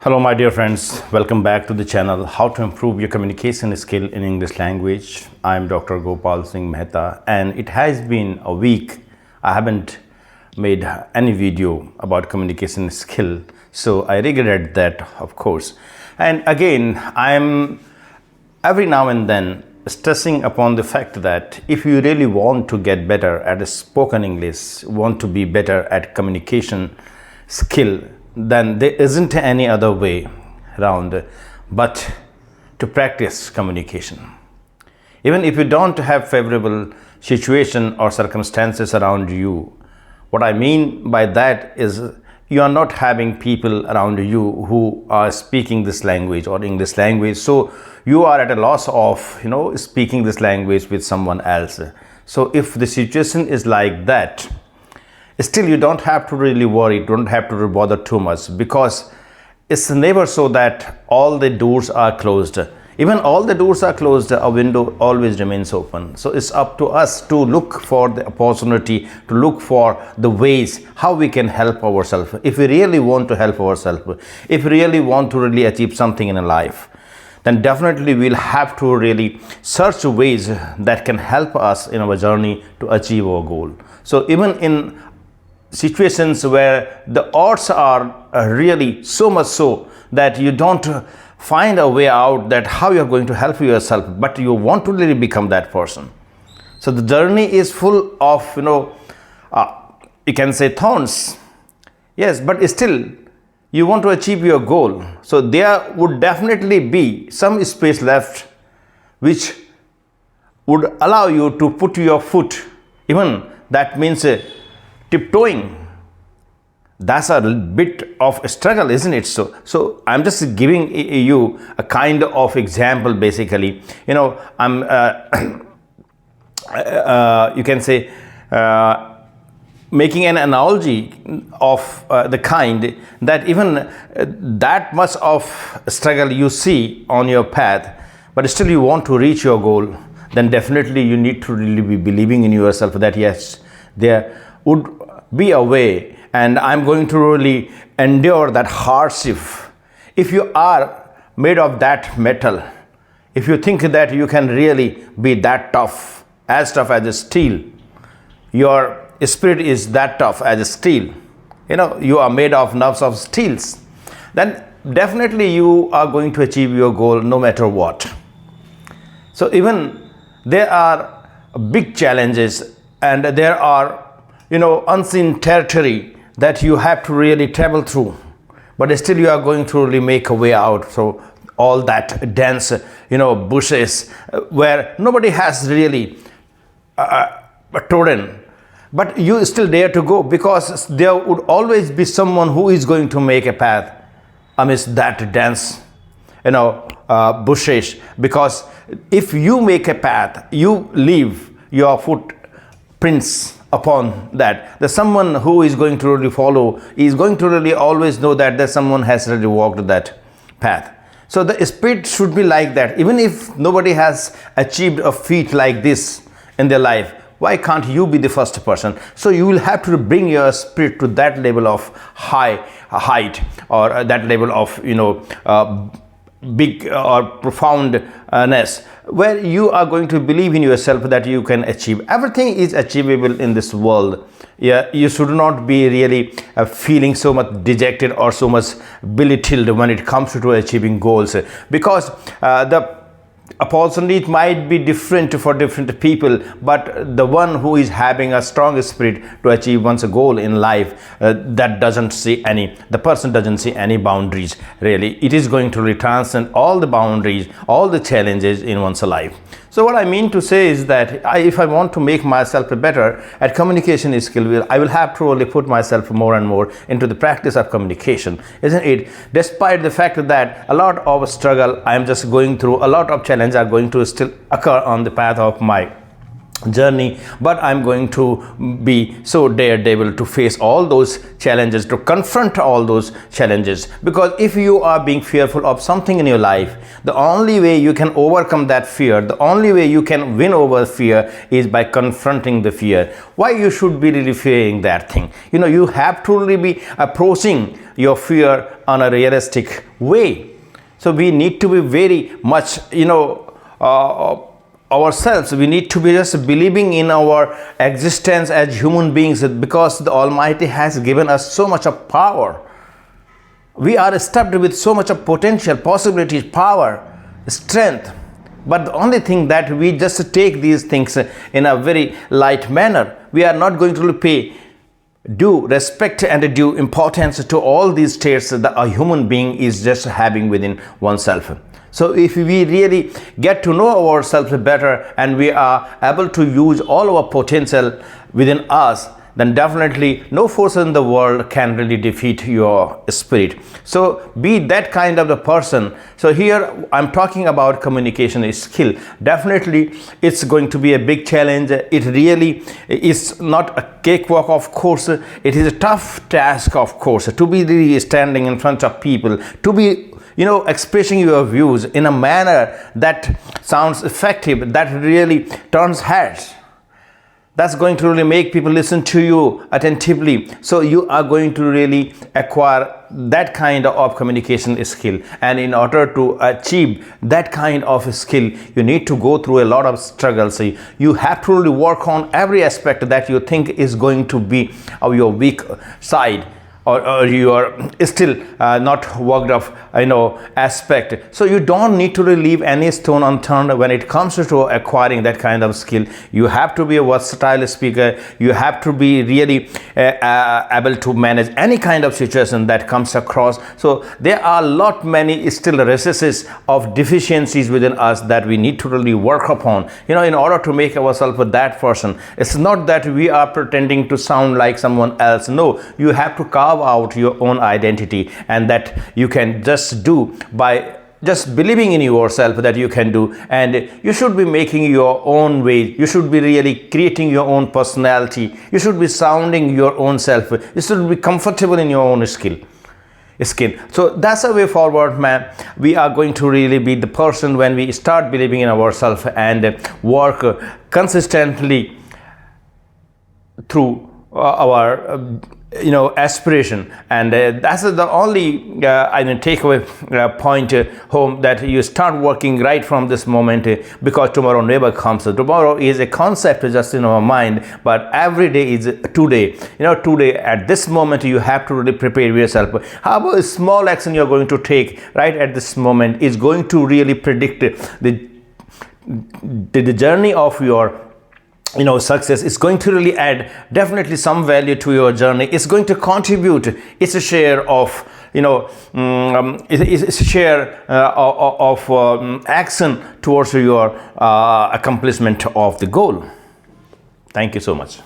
Hello, my dear friends. Welcome back to the channel How to Improve Your Communication Skill in English Language. I'm Dr. Gopal Singh Mehta, and it has been a week. I haven't made any video about communication skill, so I regret that, of course. And again, I'm every now and then stressing upon the fact that if you really want to get better at spoken English, want to be better at communication skill, then there isn't any other way around but to practice communication. Even if you don't have favorable situation or circumstances around you, what I mean by that is you are not having people around you who are speaking this language or English language, so you are at a loss of speaking this language with someone else. So if the situation is like that, still you don't have to really worry, don't have to bother too much, because it's never so that all the doors are closed. Even all the doors are closed, a window always remains open. So it's up to us to look for the opportunity, to look for the ways how we can help ourselves. If we really want to help ourselves, if we really want to really achieve something in a life, then definitely we'll have to really search ways that can help us in our journey to achieve our goal. So even in situations where the odds are really so much so that you don't find a way out, that how you're going to help yourself, but you want to really become that person. So the journey is full of you can say thorns, yes, but still you want to achieve your goal. So there would definitely be some space left which would allow you to put your foot, even that means tiptoeing. That's a bit of a struggle, isn't it? So I'm just giving you a kind of example. Basically, I'm you can say making an analogy of the kind that even that much of struggle you see on your path, but still you want to reach your goal, then definitely you need to really be believing in yourself that yes, there would be a way, and I'm going to really endure that hardship. If you are made of that metal, if you think that you can really be that tough as a steel, your spirit is that tough as a steel, you are made of nerves of steels, then definitely you are going to achieve your goal no matter what. So even there are big challenges, and there are unseen territory that you have to really travel through, but still you are going to really make a way out. So all that dense bushes where nobody has really trodden, but you still dare to go, because there would always be someone who is going to make a path amidst that dense bushes. Because if you make a path, you leave your footprints upon that. There's someone who is going to really follow, is going to really always know that there's someone has really walked that path. So the spirit should be like that. Even if nobody has achieved a feat like this in their life, why can't you be the first person? So you will have to bring your spirit to that level of height, or that level of big or profoundness, where you are going to believe in yourself that you can achieve. Everything is achievable in this world. Yeah, you should not be really feeling so much dejected or so much belittled when it comes to achieving goals, because the opportunity might be different for different people, but the one who is having a strong spirit to achieve one's goal in life, the person doesn't see any boundaries. Really, it is going to really transcend all the boundaries, all the challenges in one's life. So what I mean to say is that if I want to make myself better at communication skill, I will have to really put myself more and more into the practice of communication, isn't it? Despite the fact that a lot of struggle I am just going through, a lot of challenges are going to still occur on the path of my journey, but I'm going to be so daredevil to face all those challenges, to confront all those challenges. Because if you are being fearful of something in your life, the only way you can overcome that fear, the only way you can win over fear is by confronting the fear. Why you should be really fearing that thing? You have to really be approaching your fear on a realistic way. So we need to be very much ourselves. We need to be just believing in our existence as human beings, because the Almighty has given us so much of power. We are stuffed with so much of potential, possibilities, power, strength. But the only thing that we just take these things in a very light manner. We are not going to pay due respect and due importance to all these traits that a human being is just having within oneself. So if we really get to know ourselves better and we are able to use all our potential within us, then definitely no force in the world can really defeat your spirit. So be that kind of the person. So here I'm talking about communication skill. Definitely it's going to be a big challenge. It really is not a cakewalk, of course. It is a tough task, of course, to be really standing in front of people, to be expressing your views in a manner that sounds effective, that really turns heads. That's going to really make people listen to you attentively. So you are going to really acquire that kind of communication skill. And in order to achieve that kind of skill, you need to go through a lot of struggles. So you have to really work on every aspect that you think is going to be your weak side, or you are still not worked off aspect. So you don't need to leave any stone unturned when it comes to acquiring that kind of skill. You have to be a versatile speaker. You have to be really able to manage any kind of situation that comes across. So there are many still recesses of deficiencies within us that we need to really work upon in order to make ourselves that person. It's not that we are pretending to sound like someone else. No, you have to carve out your own identity, and that you can just do by just believing in yourself that you can do. And you should be making your own way. You should be really creating your own personality. You should be sounding your own self. You should be comfortable in your own skin. So that's a way forward, man. We are going to really be the person when we start believing in ourselves and work consistently through our aspiration. And that's the only takeaway point home, that you start working right from this moment, because tomorrow never comes. Tomorrow is a concept just in our mind, but every day is today. Today at this moment you have to really prepare yourself. How a small action you're going to take right at this moment is going to really predict the journey of your success. Is going to really add definitely some value to your journey. It's going to contribute. It's a share of it's a share of action towards your accomplishment of the goal. Thank you so much.